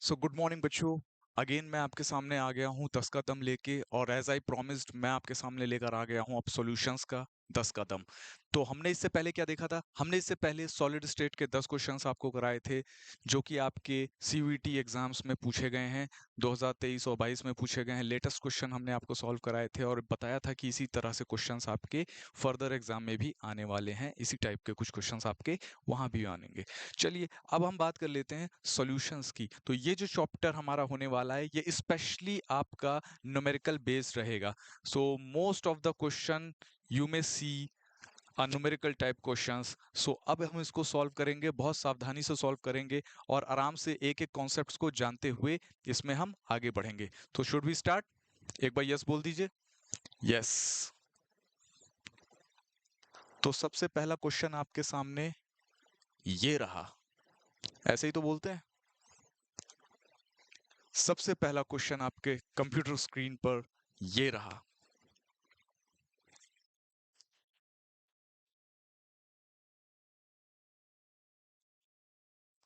So good morning बच्चों। Again मैं आपके सामने आ गया हूँ 10 कदम लेके, और एज आई प्रॉमिस्ड मैं आपके सामने लेकर आ गया हूँ अब सॉल्यूशंस का 10 कदम। तो हमने इससे पहले क्या देखा था? हमने इससे पहले सॉलिड स्टेट के 10 क्वेश्चंस आपको कराए थे, जो कि आपके सीयूईटी एग्जाम्स में पूछे गए हैं, 2023 और 22 में पूछे गए हैं। लेटेस्ट क्वेश्चन हमने आपको सॉल्व कराए थे और बताया था कि इसी तरह से क्वेश्चंस आपके फर्दर एग्जाम में भी आने वाले हैं, इसी टाइप के कुछ क्वेश्चंस आपके वहां भी आएंगे। चलिए अब हम बात कर लेते हैं सॉल्यूशंस की। तो ये जो चैप्टर हमारा होने वाला है ये स्पेशली आपका न्यूमेरिकल बेस्ड रहेगा। So most of the question you may see numerical type questions. So अब हम इसको सॉल्व करेंगे, बहुत सावधानी से सॉल्व करेंगे और आराम से एक एक कॉन्सेप्ट्स को जानते हुए इसमें हम आगे बढ़ेंगे। तो शुड वी स्टार्ट? एक बार यस बोल दीजिए। यस। तो सबसे पहला क्वेश्चन आपके सामने ये रहा, ऐसे ही तो बोलते हैं। सबसे पहला क्वेश्चन आपके कंप्यूटर स्क्रीन पर ये रहा।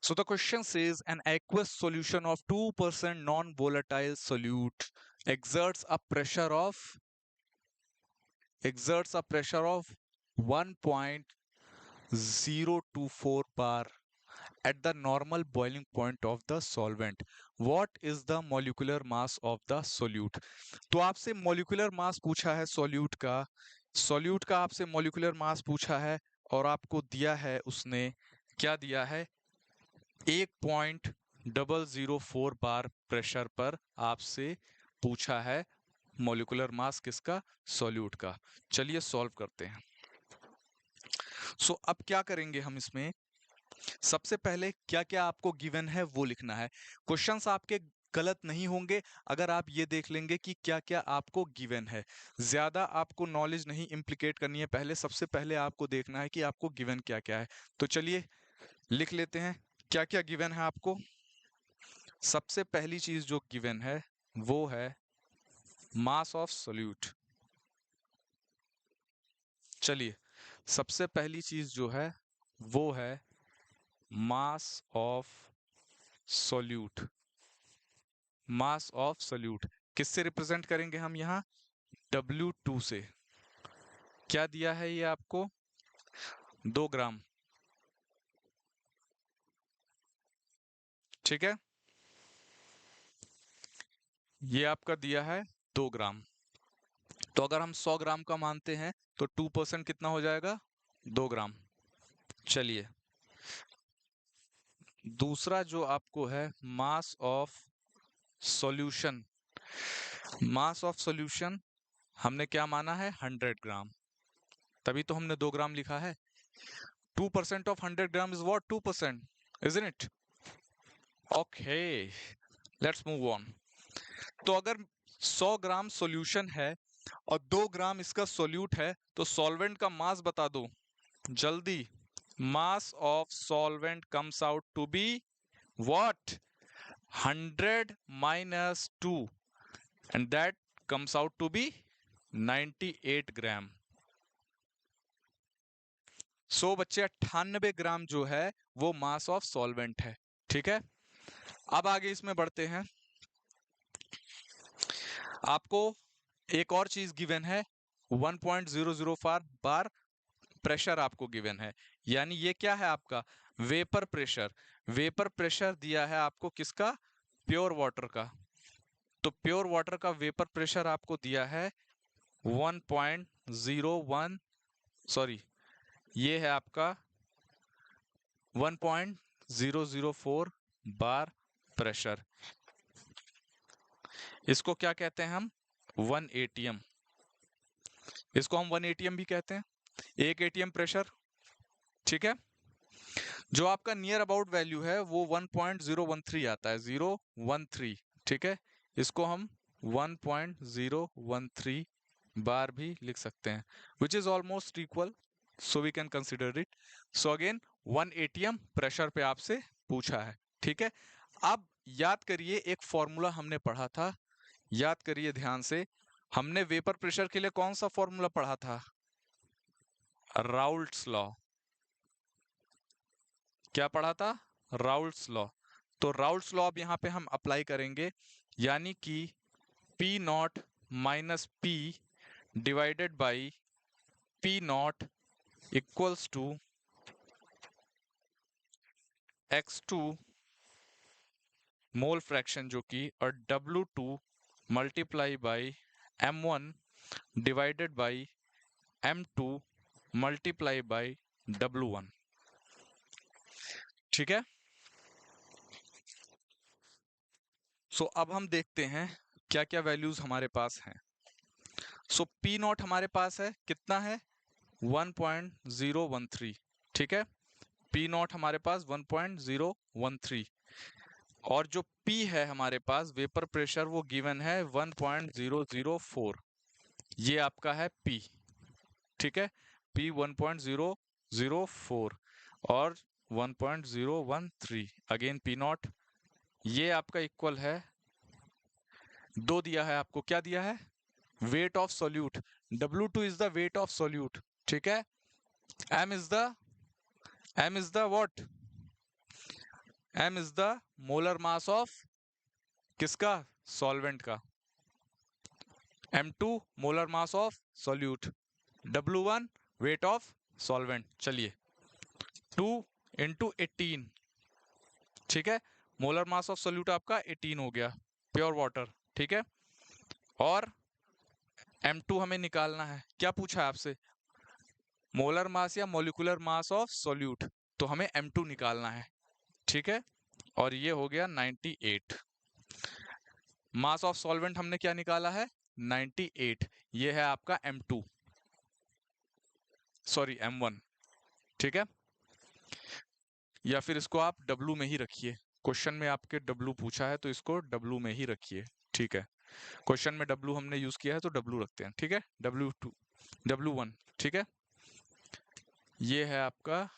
So the question says an aqueous solution of 2% non-volatile solute exerts a pressure of 1.024 bar at the normal boiling point of the solvent. What is the molecular mass of the solute? तो आपसे molecular mass पूछा है solute का आपसे molecular mass पूछा है, और आपको दिया है, उसने क्या दिया है? 1.004 बार प्रेशर पर आपसे पूछा है मॉलिक्यूलर मास किसका? सॉल्यूट का। चलिए सॉल्व करते हैं। सो अब क्या करेंगे हम इसमें? सबसे पहले क्या क्या आपको गिवन है वो लिखना है। क्वेश्चंस आपके गलत नहीं होंगे अगर आप ये देख लेंगे कि क्या क्या आपको गिवन है। ज्यादा आपको नॉलेज नहीं इम्प्लीकेट करनी है, पहले सबसे पहले आपको देखना है कि आपको गिवन क्या क्या है। तो चलिए लिख लेते हैं क्या क्या गिवन है आपको। सबसे पहली चीज जो गिवन है वो है मास ऑफ सोल्यूट। चलिए सबसे पहली चीज जो है वो है mass of solute. Mass of solute किससे रिप्रेजेंट करेंगे हम यहाँ? W2 से। क्या दिया है ये आपको? 2 ग्राम। ठीक है, ये आपका दिया है 2 ग्राम। तो अगर हम 100 ग्राम का मानते हैं तो 2% कितना हो जाएगा? 2 ग्राम। चलिए दूसरा जो आपको है mass of solution. Mass of solution हमने क्या माना है? 100 ग्राम, तभी तो हमने 2 ग्राम लिखा है। 2% of 100 gram is what? 2%, isn't it? Okay, let's move on. तो अगर 100 ग्राम सॉल्यूशन है और 2 ग्राम इसका सॉल्यूट है, तो सॉल्वेंट का मास बता दो जल्दी। Mass of solvent comes out to be what? 100 minus 2, and that comes out to be 98 ग्राम। बच्चे 98 ग्राम जो है वो मास ऑफ सॉल्वेंट है। ठीक है, अब आगे इसमें बढ़ते हैं। आपको एक और चीज गिवन है, 1.004 बार प्रेशर आपको गिवन है, यानी ये क्या है आपका? Vapour pressure. वेपर प्रेशर दिया है आपको किसका? प्योर वाटर का। तो प्योर वाटर का वेपर प्रेशर आपको दिया है 1.01, सॉरी ये है आपका 1.004 बार प्रेशर। इसको क्या कहते हैं हम? 1 एटीएम। इसको हम 1 एटीएम भी कहते हैं, 1 एटीएम प्रेशर। ठीक है, जो आपका नियर अबाउट वैल्यू है वो 1.013 आता है, 013। ठीक है, इसको हम 1.013 बार भी लिख सकते हैं, which is almost equal, so we can consider it. So again 1 ATM pressure पे आपसे पूछा है। ठीक है, अब याद करिए एक फॉर्मूला हमने पढ़ा था, याद करिए ध्यान से। हमने वेपर प्रेशर के लिए कौन सा फॉर्मूला पढ़ा था? Raoult's law. क्या पढ़ा था? Raoult's law. तो राउल्ट्स लॉ अब यहाँ पे हम अप्लाई करेंगे, यानी कि P not minus P divided by P not equals to x2 mole fraction, जो कि और W2 multiply by M1 divided by M2 multiply by W1। ठीक है। सो अब हम देखते हैं क्या क्या वैल्यूज हमारे पास हैं। सो पी नॉट हमारे पास है, कितना है 1.013। ठीक है, पी नॉट हमारे पास 1.013 और जो P है हमारे पास वेपर प्रेशर वो गिवन है 1.004। ये आपका है P। ठीक है, P 1.004 और 1.013 अगेन P नॉट, ये आपका इक्वल है, दो दिया है आपको, क्या दिया है weight of solute, W2 is the weight of solute. ठीक है, M is the what, M is the molar mass of किसका, सॉल्वेंट का, M2 molar mass of solute, W1 weight of solvent. चलिए 2 इंटू 18, ठीक है, मोलर मास ऑफ सोल्यूट आपका 18 हो गया प्योर वाटर। ठीक है, और M2 हमें निकालना है, क्या पूछा है आपसे, मोलर मास या मोलिकुलर मास ऑफ सोल्यूट, तो हमें M2 निकालना है। ठीक है, और ये हो गया 98। मास ऑफ सॉल्वेंट हमने क्या निकाला है 98, ये है आपका M2 सॉरी M1। ठीक है, या फिर इसको आप W में ही रखिए, क्वेश्चन में आपके W पूछा है तो इसको W में ही रखिए। ठीक है, क्वेश्चन में W हमने यूज किया है तो W रखते हैं। ठीक है, W2 W1। ठीक है, ये है आपका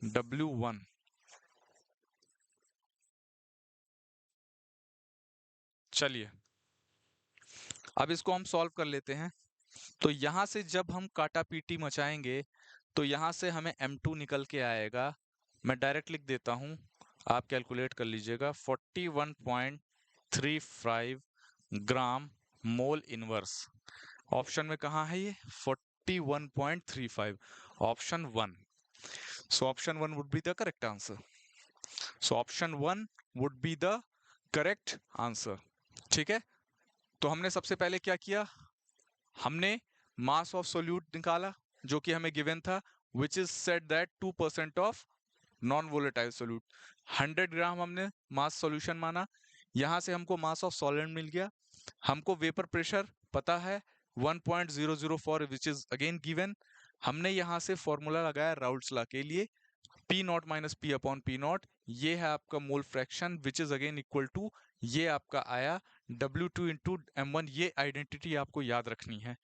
W1। चलिए अब इसको हम सॉल्व कर लेते हैं। तो यहां से जब हम काटा पीटी मचाएंगे तो यहां से हमें M2 निकल के आएगा, मैं डायरेक्ट लिख देता हूं, आप कैलकुलेट कर लीजिएगा, 41.35 ग्राम मोल इनवर्स। ऑप्शन में कहा है ये 41.35, option 1। So option 1 would be the correct answer. So option 1 would be the correct answer. ठीक है, तो हमने सबसे पहले क्या किया, हमने मास ऑफ सोल्यूट निकाला जो कि हमें गिवन था, which is said that 2% of non volatile solute. 100 ग्राम हमने मास सॉल्यूशन माना, यहां से हमको मास ऑफ सॉल्वेंट मिल गया, हमको वेपर प्रेशर पता है 1.004 विच इज अगेन गिवन। हमने यहां से फॉर्मूला लगाया राउल्ट्स लॉ के लिए, P not minus P upon P not, ये है आपका mole fraction which is again equal to, ये आपका आया W2 इंटू M1। ये आइडेंटिटी आपको याद रखनी है,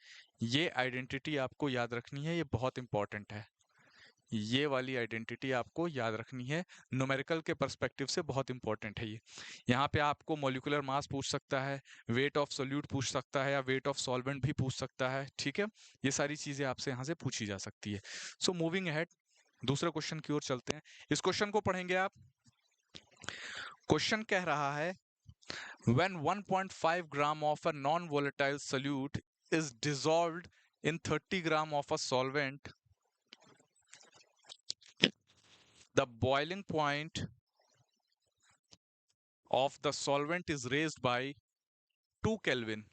ये आइडेंटिटी आपको याद रखनी है, ये बहुत इंपॉर्टेंट है, ये वाली आइडेंटिटी आपको याद रखनी है, न्यूमेरिकल के पर्सपेक्टिव से बहुत इंपॉर्टेंट है ये। यहाँ पे आपको मॉलिक्यूलर मास पूछ सकता है, वेट ऑफ सोल्यूट पूछ सकता है, या वेट ऑफ सॉल्वेंट भी पूछ सकता है। ठीक है, ये सारी चीजें आपसे यहाँ से पूछी जा सकती है। सो मूविंग अहेड, दूसरे क्वेश्चन की ओर चलते हैं। इस क्वेश्चन को पढ़ेंगे आप। क्वेश्चन कह रहा है when 1.5 gram of a non-volatile solute is dissolved in 30 gram of a solvent, the boiling point of the solvent is raised by 2 Kelvin.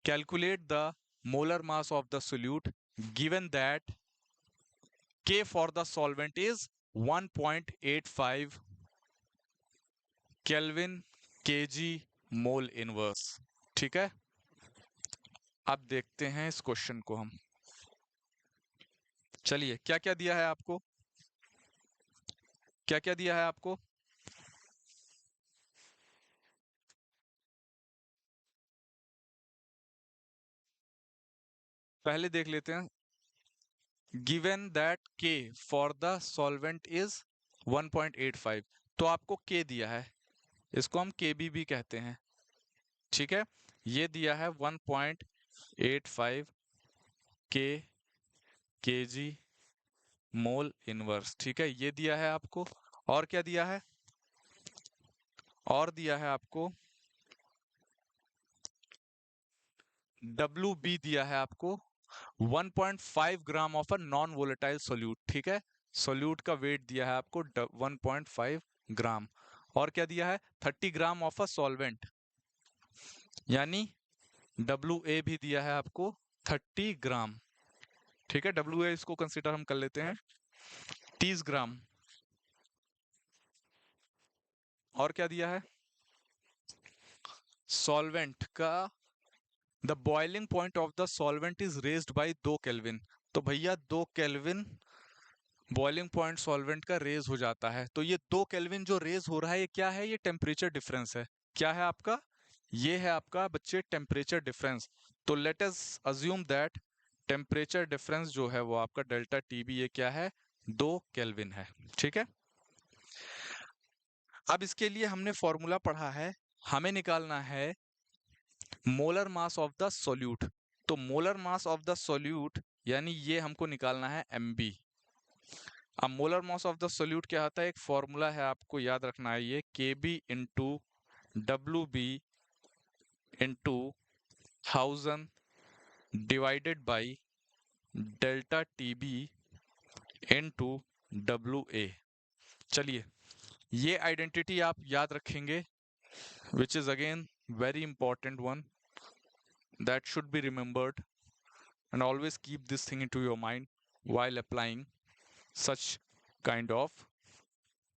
Calculate the molar mass of the solute given that K for the solvent is 1.85 Kelvin kg mole inverse. ठीक है, अब देखते हैं इस question को हम। चलिए क्या क्या दिया है आपको, क्या क्या दिया है आपको, पहले देख लेते हैं। Given that K for the solvent is 1.85, तो आपको K दिया है, इसको हम KB भी कहते हैं। ठीक है, ये दिया है 1.85 K kg मोल इनवर्स। ठीक है, ये दिया है आपको, और क्या दिया है, और दिया है आपको WB दिया है आपको 1.5 gram of a non volatile solute, ठीक है। सोल्यूट का वेट दिया है आपको 1.5 ग्राम। और क्या दिया है 30 ग्राम ऑफ अ सॉल्वेंट, यानी WA भी दिया है आपको 30 ग्राम, ठीक है। WA इसको कंसीडर हम कर लेते हैं 30 ग्राम। और क्या दिया है सॉल्वेंट का the boiling point of the solvent is raised bye 2 kelvin. तो भैया 2 केल्विन बॉइलिंग पॉइंट सॉल्वेंट का रेज हो जाता है। तो ये 2 केल्विन जो रेज हो रहा है ये क्या है, ये टेम्परेचर डिफरेंस है। क्या है आपका, ये है आपका बच्चे टेम्परेचर डिफरेंस। तो let us assume that temperature difference जो है वो आपका डेल्टा टीबी ये क्या है 2 केल्विन है, ठीक है। अब इसके लिए हमने फॉर्मूला पढ़ा है, हमें निकालना है molar mass of the solute. तो molar mass of the solute यानी ये हमको निकालना है MB। अब molar mass of the solute क्या आता है, एक फॉर्मूला है आपको याद रखना है, ये KB into WB into 1000 divided by delta TB into WA। चलिए ये आइडेंटिटी आप याद रखेंगे, विच is again very important one that should be remembered, and always keep this thing into your mind while applying such kind of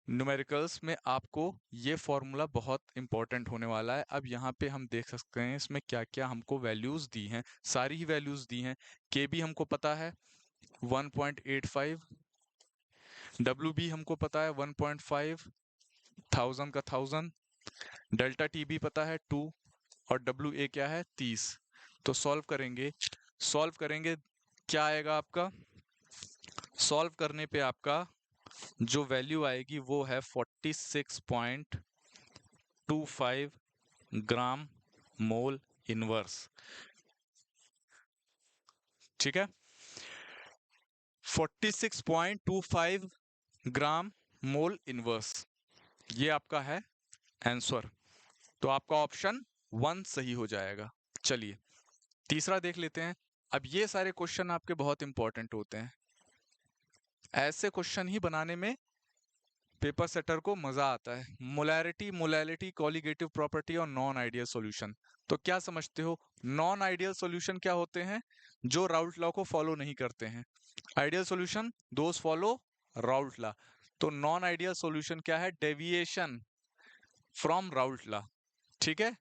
numericals में आपको ये formula बहुत important होने वाला है। अब यहाँ पे हम देख सकते हैं इसमें क्या क्या हमको वैल्यूज दी हैं, सारी ही वैल्यूज दी हैं। KB हमको पता है 1.85, WB हमको पता है 1.5, 1000 का 1000, डेल्टा TB पता है 2 और WA क्या है 30। तो सॉल्व करेंगे क्या आएगा आपका, सॉल्व करने पे आपका जो वैल्यू आएगी वो है 46.25 ग्राम मोल इनवर्स, ठीक है। 46.25 ग्राम मोल इनवर्स, ये आपका है आंसर। तो आपका ऑप्शन 1 सही हो जाएगा। चलिए तीसरा देख लेते हैं। अब ये सारे क्वेश्चन आपके बहुत इंपॉर्टेंट होते हैं, ऐसे क्वेश्चन ही बनाने में पेपर सेटर को मजा आता है। मोलैरिटी, मोलैलिटी, कॉलिगेटिव प्रॉपर्टी और नॉन आइडियल सॉल्यूशन। तो क्या समझते हो, नॉन आइडियल सॉल्यूशन क्या होते हैं, जो राउल्ट लॉ को फॉलो नहीं करते हैं। आइडियल सॉल्यूशन दोस फॉलो राउल्ट लॉ। तो नॉन आइडियल सॉल्यूशन क्या है, डेविएशन फ्रॉम राउल्ट लॉ, ठीक है।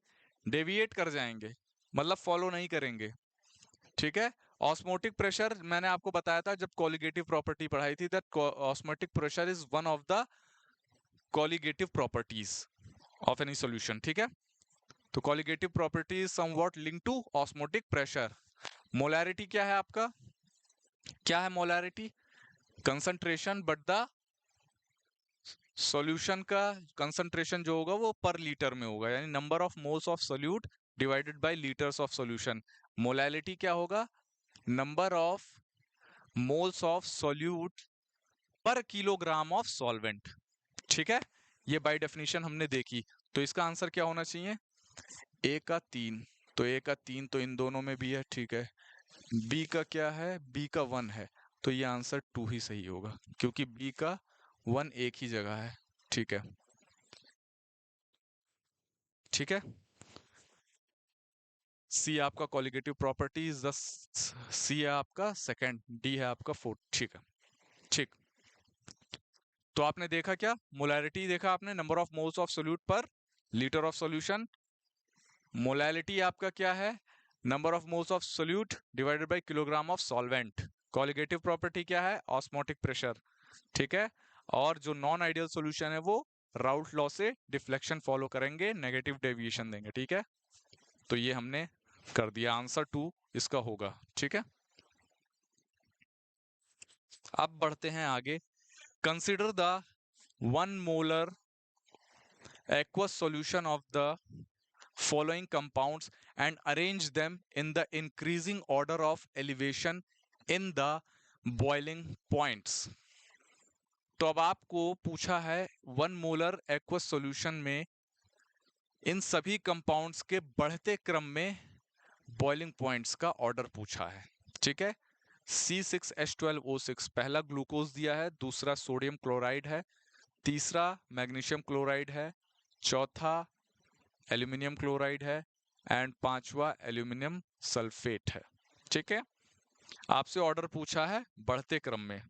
डेविएट कर जाएंगे मतलब फॉलो नहीं करेंगे, ठीक है। ऑस्मोटिक प्रेशर मैंने आपको बताया था जब कॉलिगेटिव प्रॉपर्टी पढ़ाई थी, that osmotic pressure is one of the colligative properties of any solution, ठीक है। तो colligative property is somewhat link to osmotic pressure. Molarity क्या है आपका, क्या है molarity, concentration but the solution का कंसंट्रेशन जो होगा वो पर लीटर में होगा, यानी number of moles of solute divided by litres of solution. Molality क्या होगा, number of moles of solute per kilogram of solvent, ठीक है। ये बाय डेफिनेशन हमने देखी। तो इसका आंसर क्या होना चाहिए, A का 3, तो A का 3 तो इन दोनों में भी है, ठीक है। B का क्या है, B का 1 है, तो ये आंसर 2 ही सही होगा क्योंकि B का 1 एक ही जगह है, ठीक है, ठीक है। C आपका कॉलिगेटिव प्रॉपर्टीज, C है आपका सेकंड, D है आपका फोर्थ, ठीक है, ठीक। तो आपने देखा क्या, मोलैरिटी देखा आपने, number of moles of solute पर लीटर ऑफ सॉल्यूशन। मोलैलिटी आपका क्या है, number of moles of solute divided bye kilogram of solvent. Colligative property क्या है, ऑस्मोटिक प्रेशर, ठीक है। और जो नॉन आइडियल सॉल्यूशन है वो राउल्ट लॉ से डिफ्लेक्शन फॉलो करेंगे, नेगेटिव डेविएशन देंगे, ठीक है। तो ये हमने कर दिया, आंसर 2 इसका होगा, ठीक है। अब बढ़ते हैं आगे। Consider the 1 molar aqueous solution of the following compounds and arrange them in the increasing order of elevation in the boiling points। तो अब आपको पूछा है 1 मोलर एक्वस सॉल्यूशन में इन सभी कंपाउंड्स के बढ़ते क्रम में बॉइलिंग पॉइंट्स का ऑर्डर पूछा है। ठीक है, C6H12O6 पहला ग्लूकोज दिया है, दूसरा सोडियम क्लोराइड है, तीसरा मैग्नीशियम क्लोराइड है, चौथा एल्यूमिनियम क्लोराइड है एंड पांचवा एल्यूमिनियम सल्फेट है। ठीक है, आपसे ऑर्डर पूछा है बढ़ते क्रम में,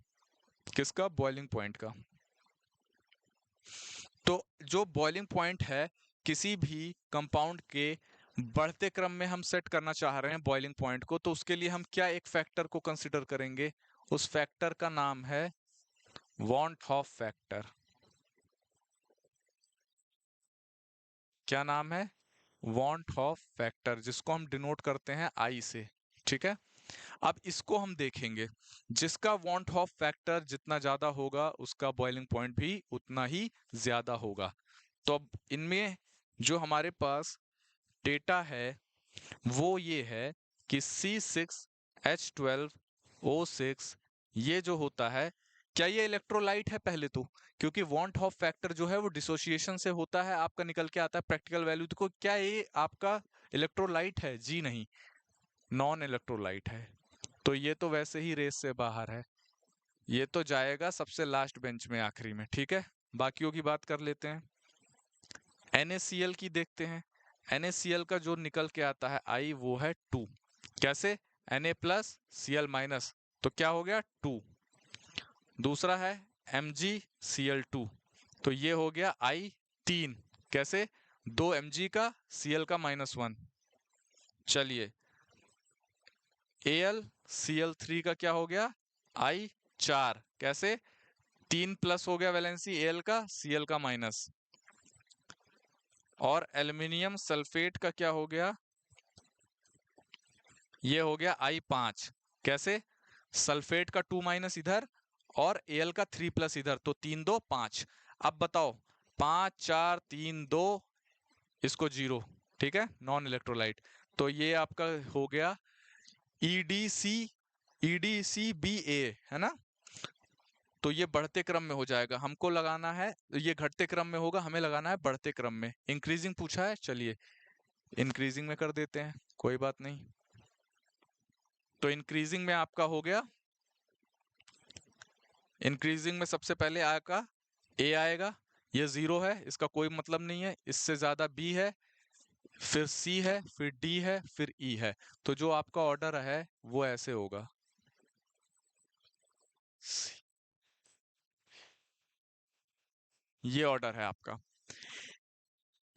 किसका? बॉइलिंग पॉइंट का। तो जो बॉइलिंग पॉइंट है किसी भी कंपाउंड के बढ़ते क्रम में हम सेट करना चाह रहे हैं बॉइलिंग पॉइंट को, तो उसके लिए हम क्या एक फैक्टर को कंसिडर करेंगे? उस फैक्टर का नाम है वॉन हॉफ फैक्टर। क्या नाम है? वॉन हॉफ फैक्टर, जिसको हम डिनोट करते हैं आई से। ठीक है, अब इसको हम देखेंगे, जिसका वॉन्ट हॉफ फैक्टर जितना ज्यादा होगा उसका बॉइलिंग पॉइंट भी उतना ही ज्यादा होगा। तो अब इनमें जो हमारे पास डेटा है वो ये है कि C6H12O6 ये जो होता है, क्या ये इलेक्ट्रोलाइट है? पहले तो क्योंकि वॉन्ट ऑफ फैक्टर जो है वो डिसोसिएशन से होता है, आपका निकल के आता है प्रैक्टिकल वैल्यू। देखो, क्या ये आपका इलेक्ट्रोलाइट है? जी नहीं, नॉन इलेक्ट्रोलाइट है। तो ये तो वैसे ही रेस से बाहर है, ये तो जाएगा सबसे लास्ट बेंच में, आखिरी में। ठीक है, बाकियों की बात कर लेते हैं। NaCl की देखते हैं। NaCl का जो निकल के आता है आई, वो है 2। कैसे? Na प्लस Cl माइनस, तो क्या हो गया? 2। दूसरा है MgCl2, तो ये हो गया आई 3। कैसे? 2 Mg का, Cl का -1। चलिए, AlCl3 का क्या हो गया? आई 4। कैसे? 3 प्लस हो गया वैलेंसी Al का, Cl का माइनस। और एल्युमिनियम सल्फेट का क्या हो गया? ये हो गया I5। कैसे? सल्फेट का 2 माइनस इधर और Al का 3 प्लस इधर, तो 3 2 5। अब बताओ, 5 4 3 2, इसको 0। ठीक है, नॉन इलेक्ट्रोलाइट। तो ये आपका हो गया EDCBA, है ना? तो ये बढ़ते क्रम में हो जाएगा, हमको लगाना है, ये घटते क्रम में होगा, हमें लगाना है बढ़ते क्रम में। इंक्रीजिंग पूछा है, चलिए इंक्रीजिंग में कर देते हैं, कोई बात नहीं। तो इंक्रीजिंग में आपका हो गया, इंक्रीजिंग में सबसे पहले आएगा A आएगा, ये 0 है, इसका कोई मतलब नहीं है। इससे ज्यादा B है, फिर C है, फिर D है, फिर E है। तो जो आपका ऑर्डर है वो ऐसे होगा, ये ऑर्डर है आपका।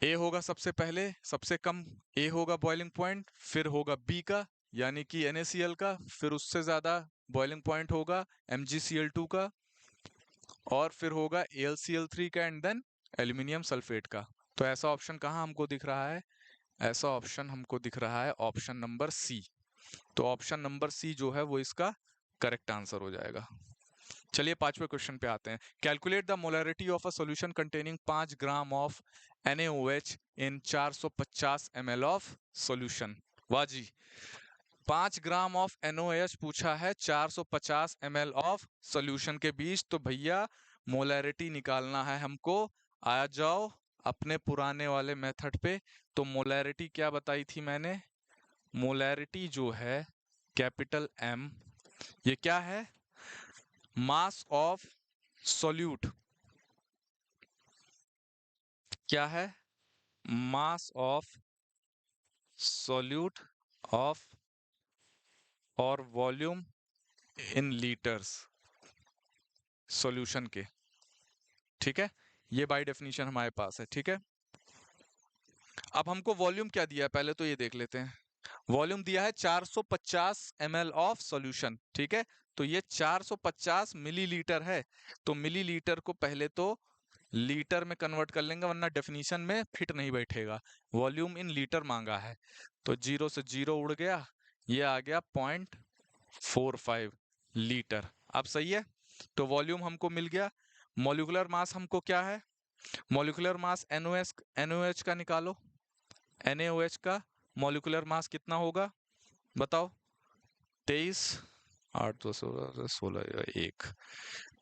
A होगा सबसे पहले, सबसे कम A होगा बॉइलिंग पॉइंट, फिर होगा B का यानी कि NaCl का, फिर उससे ज्यादा बॉइलिंग पॉइंट होगा MgCl2 का, और फिर होगा AlCl3 का एंड देन एल्यूमिनियम सल्फेट का। तो ऐसा ऑप्शन कहाँ हमको दिख रहा है? ऐसा ऑप्शन हमको दिख रहा है ऑप्शन नंबर C। तो ऑप्शन नंबर C जो है वो इसका करेक्ट आंसर हो जाएगा। चलिए पांचवें क्वेश्चन पे आते हैं। Calculate the molarity of a solution containing 5 gram of NaOH in 450 ml of solution. वाह जी, 5 ग्राम ऑफ NaOH पूछा है 450 ml ऑफ सॉल्यूशन के बीच। तो भैया मोलरिटी निकालना है हमको। आ जाओ अपने पुराने वाले मेथड पे। तो मोलरिटी क्या बताई थी मैंने? मोलरिटी जो है कैपिटल M, ये क्या है? Mass of solute. क्या है? मास ऑफ सॉल्यूट ऑफ और वॉल्यूम इन लीटर्स सॉल्यूशन के। ठीक है, ये बाय डेफिनेशन हमारे पास है। ठीक है, अब हमको वॉल्यूम क्या दिया है पहले तो ये देख लेते हैं। वॉल्यूम दिया है 450 ml ऑफ सॉल्यूशन। ठीक है, तो ये 450 मिलीलीटर है, तो मिलीलीटर को पहले तो लीटर में कन्वर्ट कर लेंगे, वरना डेफिनेशन में फिट नहीं बैठेगा। वॉल्यूम इन लीटर मांगा है, तो 0 से 0 उड़ गया, ये आ गया 0.45 लीटर। अब सही है, तो वॉल्यूम हमको मिल गया। मॉलिक्यूलर मास हमको क्या है? मॉलिक्यूलर मास NaOH का निकालो। NaOH का मॉलिक्यूलर मास कितना होगा बताओ? 23 8 2 16 1,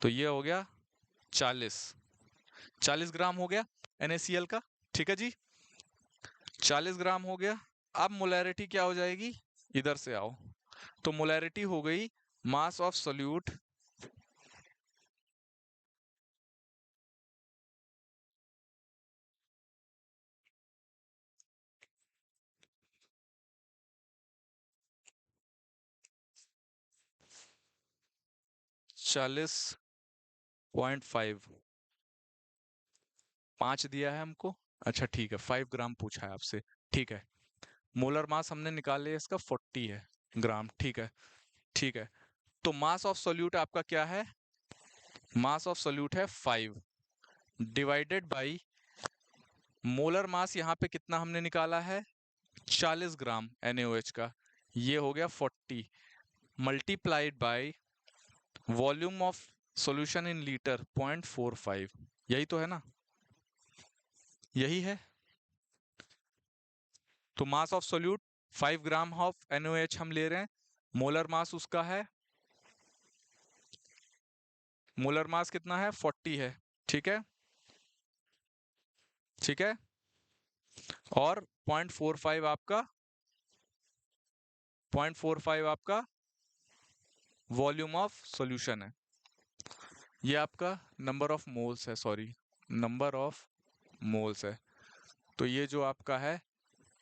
तो ये हो गया 40 ग्राम हो गया NaCl का। ठीक है जी, 40 ग्राम हो गया। अब मोलैरिटी क्या हो जाएगी, इधर से आओ, तो मोलैरिटी हो गई मास ऑफ सोल्यूट चालीस 0.5, 5 दिया है हमको। अच्छा ठीक है, 5 ग्राम पूछा है आपसे। ठीक है, मोलर मास हमने निकाल लिया, इसका 40 है ग्राम। ठीक है, ठीक है। तो मास ऑफ सोल्यूट आपका क्या है, मास ऑफ सोल्यूट है 5 डिवाइडेड बाई मोलर मास, यहाँ पे कितना हमने निकाला है 40 ग्राम NaOH का, ये हो गया 40 multiplied by volume of solution in litre 0.45। यही तो है ना, यही है। तो mass of solute 5 gram of NaOH हम ले रहे हैं, मोलर मास उसका है, मोलर मास कितना है 40 है। ठीक है, ठीक है। और 0.45 आपका, 0.45 आपका वॉल्यूम ऑफ सॉल्यूशन है। ये आपका नंबर ऑफ मोल्स है, सॉरी नंबर ऑफ मोल्स है। तो ये जो आपका है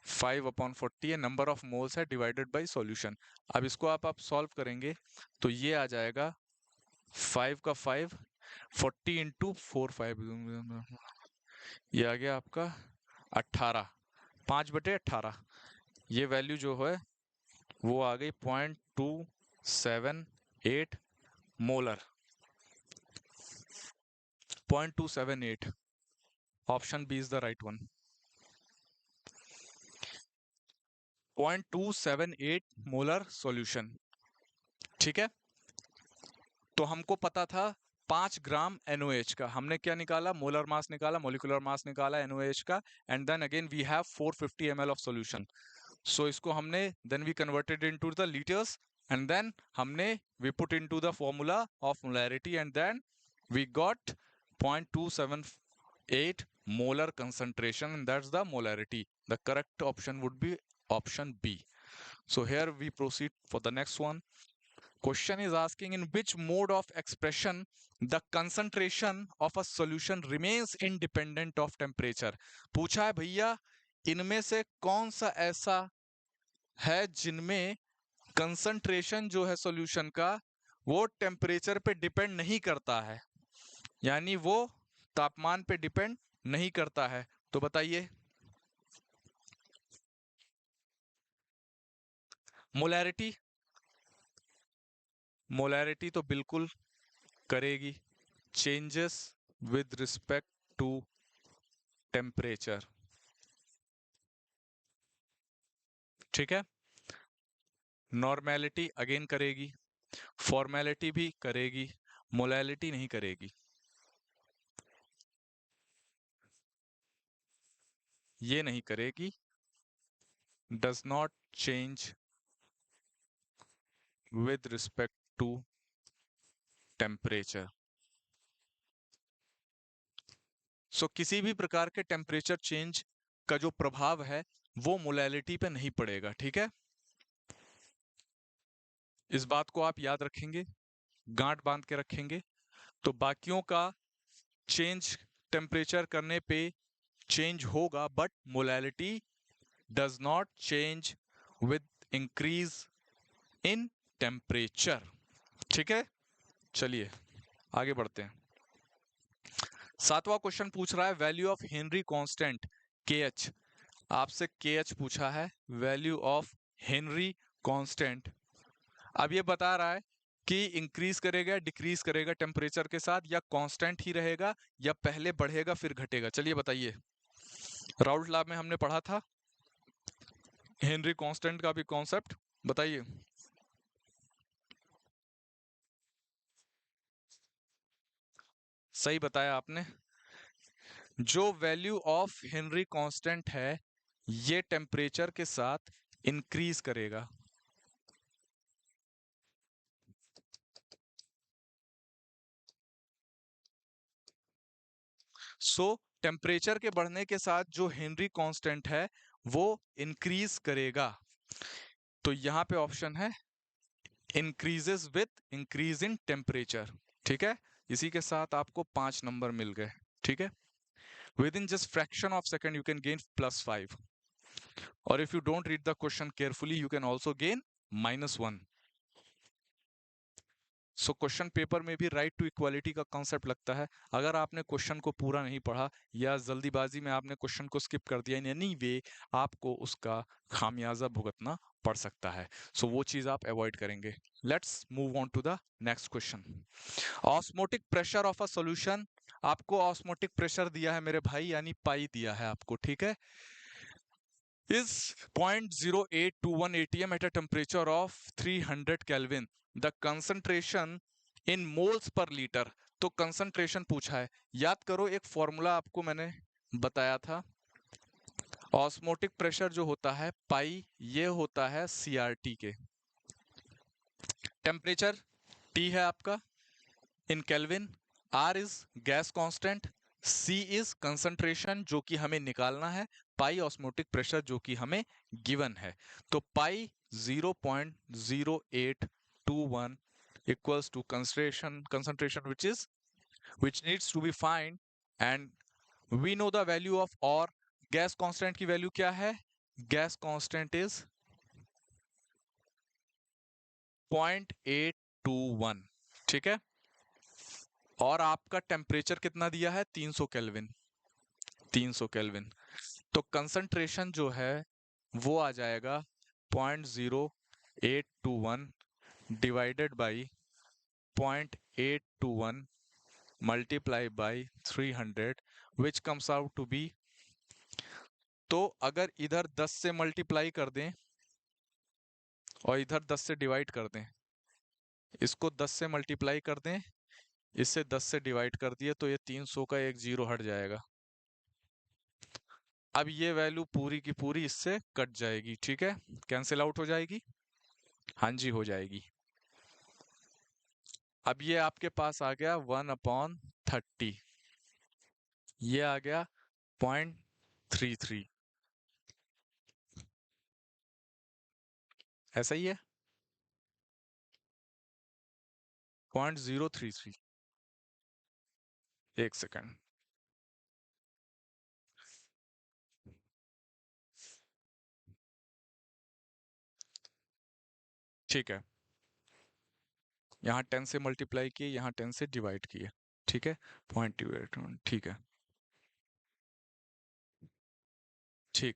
5/40 है, नंबर ऑफ मोल्स है डिवाइडेड बाय सॉल्यूशन। अब इसको आप सॉल्व करेंगे तो ये आ जाएगा 5 का 5, 40 इंटू 4, 5, ये आ गया आपका 18, 5/18। ये वैल्यू जो है वो आ गई 0.278 molar, 0.278। Option B is the right one, 0.278 molar solution. ठीक है, तो हमको पता था 5 ग्राम NaOH का, हमने क्या निकाला, मोलर मास निकाला, मोलिकुलर मास निकाला NaOH का, and then again we have 450 ml of solution. So इसको हमने then we converted into the litres, and then हमने we put into the formula of molarity, and then we got 0.278 molar concentration, and that's the molarity. The correct option would be option B. So here we proceed for the next one. Question is asking in which mode of expression the concentration of a solution remains independent of temperature. पूछा है भैया इनमें से कौन सा ऐसा है जिनमें कंसंट्रेशन जो है सॉल्यूशन का वो टेम्परेचर पे डिपेंड नहीं करता है, यानी वो तापमान पे डिपेंड नहीं करता है। तो बताइए, मोलैरिटी, मोलैरिटी तो बिल्कुल करेगी, changes with respect to temperature. ठीक है, नॉर्मेलिटी अगेन करेगी, फॉर्मेलिटी भी करेगी, मोलैलिटी नहीं करेगी। ये नहीं करेगी, does not change with respect to temperature. So किसी भी प्रकार के टेम्परेचर चेंज का जो प्रभाव है वो मोलैलिटी पे नहीं पड़ेगा। ठीक है, इस बात को आप याद रखेंगे, गांठ बांध के रखेंगे। तो बाकियों का चेंज टेम्परेचर करने पे चेंज होगा, but molality does not change with increase in temperature. ठीक है, चलिए आगे बढ़ते हैं। 7वां क्वेश्चन पूछ रहा है value of Henry constant KH। आपसे KH पूछा है, वैल्यू ऑफ हेनरी कांस्टेंट। अब ये बता रहा है कि इंक्रीज करेगा डिक्रीज करेगा टेम्परेचर के साथ, या कांस्टेंट ही रहेगा, या पहले बढ़ेगा फिर घटेगा। चलिए बताइए, राउल्ट लॉ में हमने पढ़ा था हेनरी कांस्टेंट का भी कॉन्सेप्ट, बताइए। सही बताया आपने, जो वैल्यू ऑफ हेनरी कांस्टेंट है ये टेम्परेचर के साथ इंक्रीज करेगा। सो टेम्परेचर के बढ़ने के साथ जो हेनरी कांस्टेंट है वो इंक्रीज करेगा। तो यहाँ पे ऑप्शन है increases with increase in temperature. ठीक है, इसी के साथ आपको 5 नंबर मिल गए। ठीक है, with in just fraction of second you can gain +5, और if you don't read the question carefully you can also gain -1। So question paper में भी राइट टू इक्वालिटी का कॉन्सेप्ट लगता है। अगर आपने क्वेश्चन को पूरा नहीं पढ़ा या जल्दीबाजी में आपने क्वेश्चन को स्किप कर दिया, इन एनी वे आपको उसका खामियाजा भुगतना पड़ सकता है। सो वो चीज आप अवॉइड करेंगे। Let's move on to the next question. Osmotic pressure of a solution. आपको ऑस्मोटिक प्रेशर दिया है मेरे भाई, यानी पाई दिया है आपको। ठीक है, is 0.0821 atm at a temperature of 300 Kelvin. The concentration in moles per liter. तो कंसंट्रेशन पूछा है। याद करो, एक फॉर्मूला आपको मैंने बताया था, ऑस्मोटिक प्रेशर जो होता है पाई, ये होता है सीआरटी के। टेम्परेचर टी है आपका in kelvin, R is gas constant, C is concentration जो कि हमें निकालना है, पाई ऑस्मोटिक प्रेशर जो कि हमें गिवन है। तो pi 0.0821 equals to concentration which needs to be find, and we know the value of, और गैस कांस्टेंट की वैल्यू क्या है? Gas constant is 0.821। ठीक है, और आपका टेम्परेचर कितना दिया है? 300 केल्विन। 300 केल्विन। तो कंसंट्रेशन जो है वो आ जाएगा 0.0821 divided by 0.821 multiply by 300 which comes out to be, तो अगर इधर 10 से मल्टीप्लाई कर दें और इधर 10 से डिवाइड कर दें, इसको 10 से मल्टीप्लाई कर दें, इससे 10 से डिवाइड कर दिए, तो ये 300 का एक जीरो हट जाएगा। अब ये वैल्यू पूरी की पूरी इससे कट जाएगी। ठीक है, कैंसिल आउट हो जाएगी। हाँ जी, हो जाएगी। अब ये आपके पास आ गया 1/30, ये आ गया 0.33, ऐसा ही है 0.033। एक सेकंड, ठीक है, यहाँ 10 से मल्टीप्लाई किए, यहाँ 10 से डिवाइड किए। ठीक है, 0.28, ठीक है, ठीक।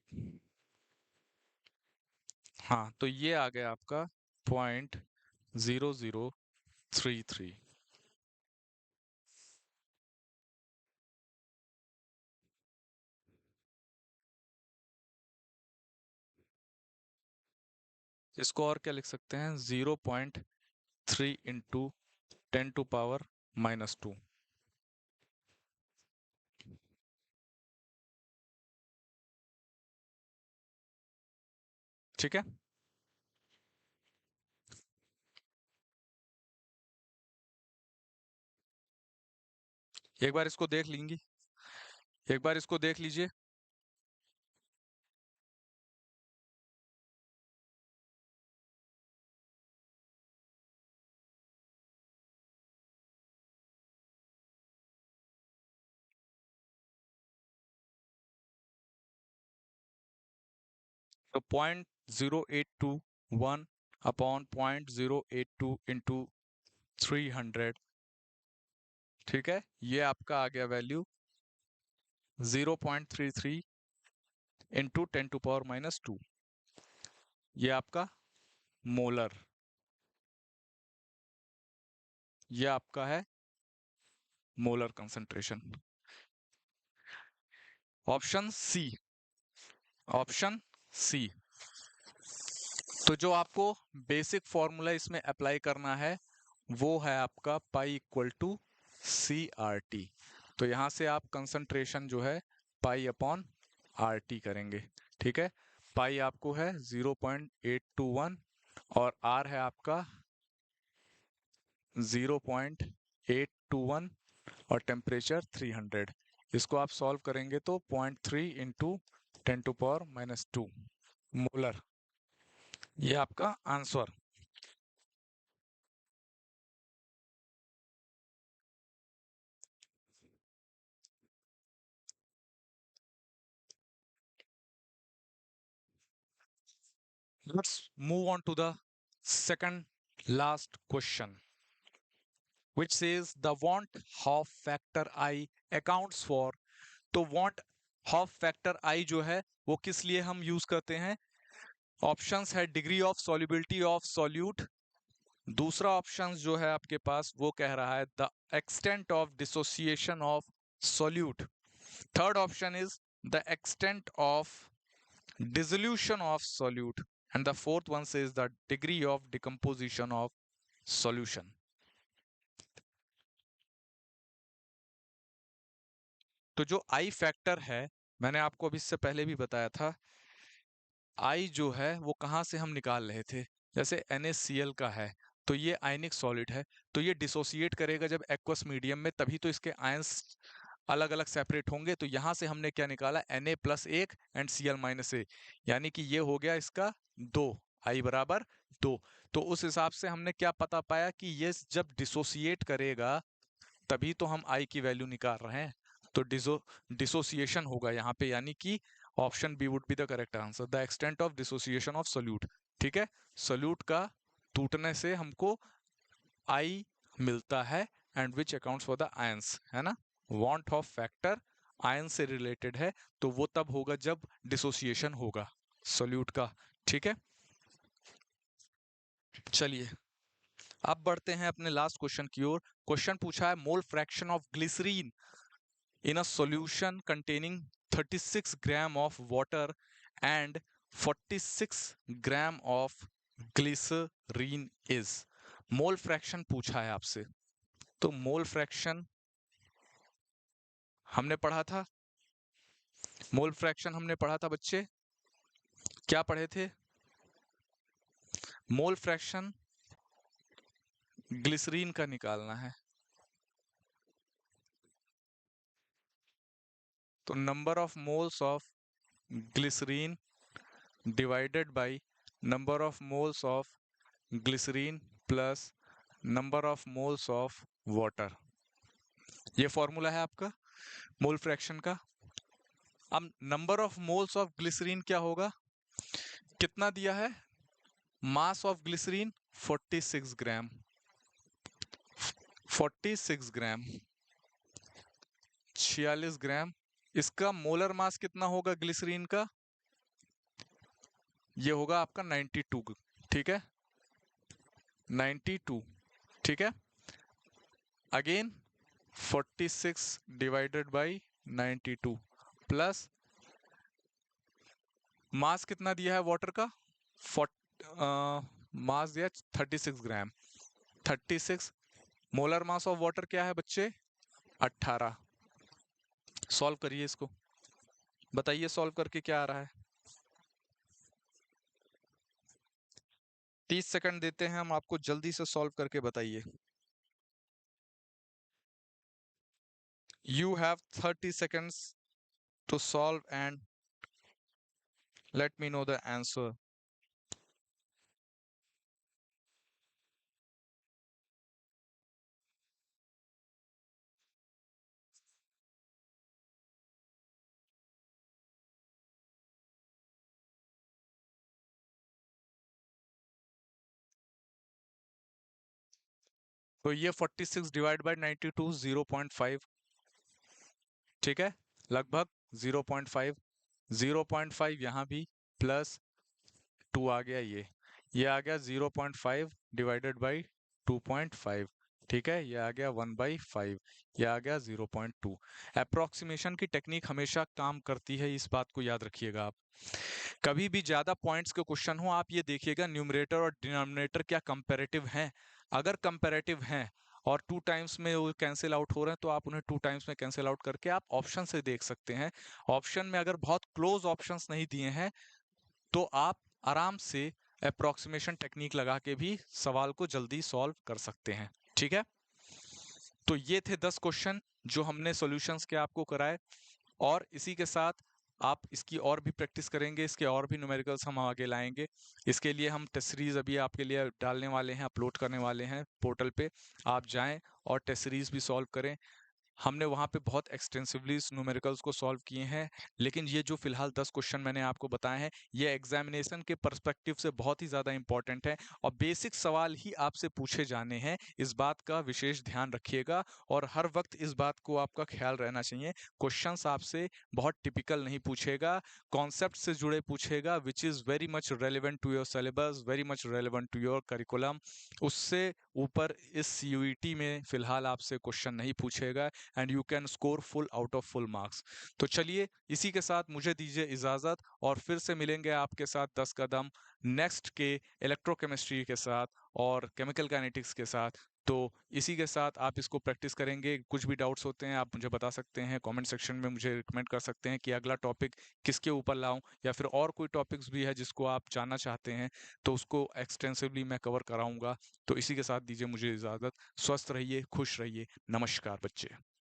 हाँ, तो ये आ गया आपका 0.0033। इसको और क्या लिख सकते हैं? 0.3 इंटू 10⁻⁻²। ठीक है, एक बार इसको देख लेंगी, एक बार इसको देख लीजिए। तो 0.0821 अपॉन 0.082 इंटू 300। ठीक है, ये आपका आ गया वैल्यू 0.33 इंटू 10⁻²। ये आपका मोलर, ये आपका है molar concentration. Option C, option C. तो जो आपको बेसिक फॉर्मूला इसमें अप्लाई करना है वो है आपका पाई इक्वल टू CRT। तो यहां से आप कंसंट्रेशन जो है पाई अपॉन RT करेंगे। ठीक है, पाई आपको है 0.821 और R है आपका 0.821 और टेम्परेचर 300। इसको आप सॉल्व करेंगे तो 0.3 इंटू 10⁻²। मोलर, ये आपका answer. Let's move on to the second last question, which says the want half factor I accounts for। तो want half factor I जो है वो किस लिए हम यूज करते हैं? ऑप्शंस है degree of solubility of solute, दूसरा ऑप्शन जो है आपके पास वो कह रहा है the extent of dissociation of solute, third option is the extent of dissolution of solute, and the fourth one says the degree of decomposition of solution। तो जो आई फैक्टर है, मैंने आपको अभी इससे पहले भी बताया था, आई जो है वो कहाँ से हम निकाल रहे थे, जैसे NaCl का है तो ये आयनिक सॉलिड है, तो ये डिसोसिएट करेगा जब एक्वस मीडियम में, तभी तो इसके आयंस अलग अलग सेपरेट होंगे। तो यहां से हमने क्या निकाला, Na+1 एंड Cl-A, यानी कि ये हो गया इसका 2, I बराबर 2। तो उस हिसाब से हमने क्या पता पाया कि ये जब डिसोसिएट करेगा तभी तो हम I की वैल्यू निकाल रहे हैं, तो डिसोसिएशन होगा यहाँ पे, यानी कि option B would be the correct answer, the extent of dissociation of solute. ठीक है, सोल्यूट का टूटने से हमको I मिलता है, and which accounts for the ions, है ना। वांट ऑफ फैक्टर आयन से रिलेटेड है, तो वो तब होगा जब डिसोसिएशन होगा सोल्यूट का। ठीक है, चलिए अब बढ़ते हैं अपने लास्ट क्वेश्चन की ओर। क्वेश्चन पूछा है mole fraction of glycerine in a solution containing 36 gram of water and 46 gram of glycerine is। Mole fraction पूछा है आपसे, तो मोल फ्रैक्शन हमने पढ़ा था, मोल फ्रैक्शन हमने पढ़ा था बच्चे, क्या पढ़े थे? मोल फ्रैक्शन ग्लिसरीन का निकालना है, तो number of moles of glycerine divided by number of moles of glycerine plus number of moles of water, ये फॉर्मूला है आपका मोल फ्रैक्शन का। अब number of moles of glycerine क्या होगा, कितना दिया है, मास ऑफ ग्लिसरीन 46 ग्राम, 46 ग्राम 46 ग्राम, इसका मोलर मास कितना होगा ग्लिसरीन का, ये होगा आपका 92। ठीक है, 92। ठीक है, again 46 divided by 92 plus mass कितना दिया है वाटर का, मास दिया 36 ग्राम, 36 मोलर मास ऑफ वाटर क्या है बच्चे, 18। सॉल्व करिए इसको, बताइए सॉल्व करके क्या आ रहा है। 30 सेकंड देते हैं हम आपको, जल्दी से सॉल्व करके बताइए। You have 30 seconds to solve and let me know the answer। तो ये 46 डिवाइड बाय 92 0.5, ठीक है, लगभग 0.5, 0.5 यहाँ भी प्लस 2 आ गया, ये आ गया 0.5 डिवाइडेड बाई 2.5, ठीक है, ये आ गया 1/5, ये आ गया 0.2। अप्रोक्सीमेशन की टेक्निक हमेशा काम करती है, इस बात को याद रखिएगा आप। कभी भी ज्यादा पॉइंट्स के क्वेश्चन हो, आप ये देखिएगा न्यूमरेटर और डिनोमिनेटर क्या कंपैरेटिव हैं। अगर कंपैरेटिव हैं और 2 टाइम्स में वो कैंसिल आउट हो रहे हैं, तो आप उन्हें 2 टाइम्स में कैंसिल आउट करके आप ऑप्शन से देख सकते हैं। ऑप्शन में अगर बहुत क्लोज ऑप्शंस नहीं दिए हैं, तो आप आराम से अप्रोक्सीमेशन टेक्निक लगा के भी सवाल को जल्दी सॉल्व कर सकते हैं। ठीक है, तो ये थे 10 क्वेश्चन जो हमने सॉल्यूशंस के आपको कराए, और इसी के साथ आप इसकी और भी प्रैक्टिस करेंगे, इसके और भी न्यूमेरिकल्स हम आगे लाएँगे। इसके लिए हम टेस्ट सीरीज़ अभी आपके लिए डालने वाले हैं, अपलोड करने वाले हैं पोर्टल पे। आप जाएँ और टेस्ट सीरीज़ भी सॉल्व करें। हमने वहाँ पे बहुत एक्सटेंसिवली इस न्यूमेरिकल्स को सॉल्व किए हैं, लेकिन ये जो फ़िलहाल 10 क्वेश्चन मैंने आपको बताए हैं, ये एग्ज़ामिनेशन के पर्सपेक्टिव से बहुत ही ज़्यादा इम्पोर्टेंट है और बेसिक सवाल ही आपसे पूछे जाने हैं। इस बात का विशेष ध्यान रखिएगा और हर वक़्त इस बात को आपका ख़्याल रहना चाहिए, क्वेश्चन्स आपसे बहुत टिपिकल नहीं पूछेगा, कॉन्सेप्ट से जुड़े पूछेगा which is very much relevant to your syllabus, very much relevant to your curriculum. उससे ऊपर इस सीयूईटी में फ़िलहाल आपसे क्वेश्चन नहीं पूछेगा and you can score full out of full marks. तो चलिए इसी के साथ मुझे दीजिए इजाज़त और फिर से मिलेंगे आपके साथ 10 कदम नेक्स्ट के इलेक्ट्रोकेमिस्ट्री के साथ और केमिकल काइनेटिक्स के साथ। तो इसी के साथ आप इसको प्रैक्टिस करेंगे। कुछ भी डाउट्स होते हैं आप मुझे बता सकते हैं, कमेंट सेक्शन में मुझे रिकमेंड कर सकते हैं कि अगला टॉपिक किसके ऊपर लाऊं या फिर और कोई टॉपिक्स भी है जिसको आप जानना चाहते हैं तो उसको एक्सटेंसिवली मैं कवर कराऊंगा। तो इसी के साथ दीजिए मुझे इजाज़त। स्वस्थ रहिए, खुश रहिए। नमस्कार बच्चे।